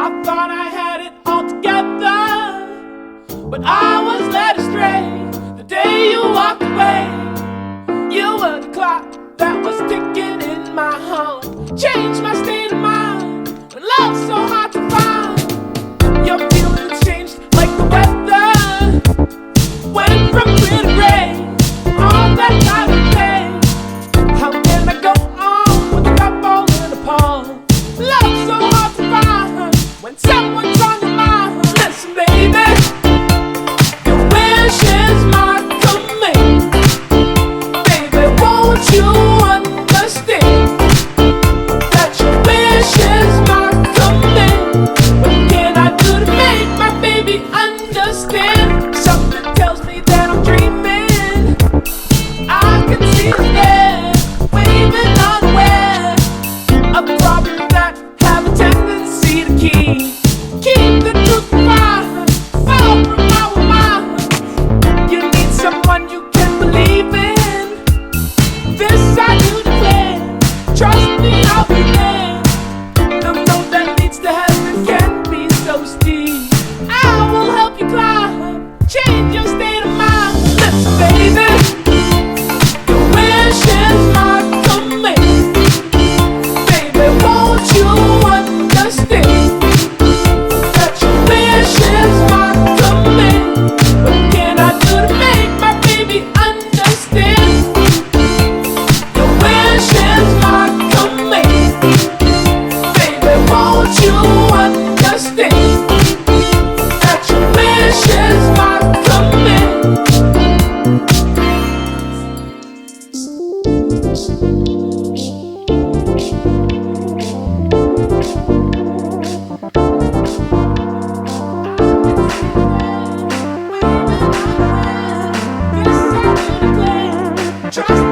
I thought I had it all together, but I was led astray the day you walked away. You were the clock that was ticking in my heart, changed my state of mind when love's so hard to find. Your feelings changed like the weather, went from clear to gray, all that time of day. How can I go on with the cup falling apart? Love's so hard to find when someone's on your mind. Listen, baby, your wish is my command. Baby, won't you understand that your wish is my command? What can I do to make my baby understand? Something tells me that I'm dreaming. I can see us there, waving unaware of problems that have a tendency to keep the truth far from our minds. You need someone you can believe in. This I do declare. Trust me, I'll be there. The road that leads to heaven can be so steep. I will help you climb, change your state of mind. Listen, baby, your wish is my command. Baby, won't you understand that your wish is my command? What can I do to make my baby understand? Your wish is my command. Baby, won't you understand that your wish is my command? Trust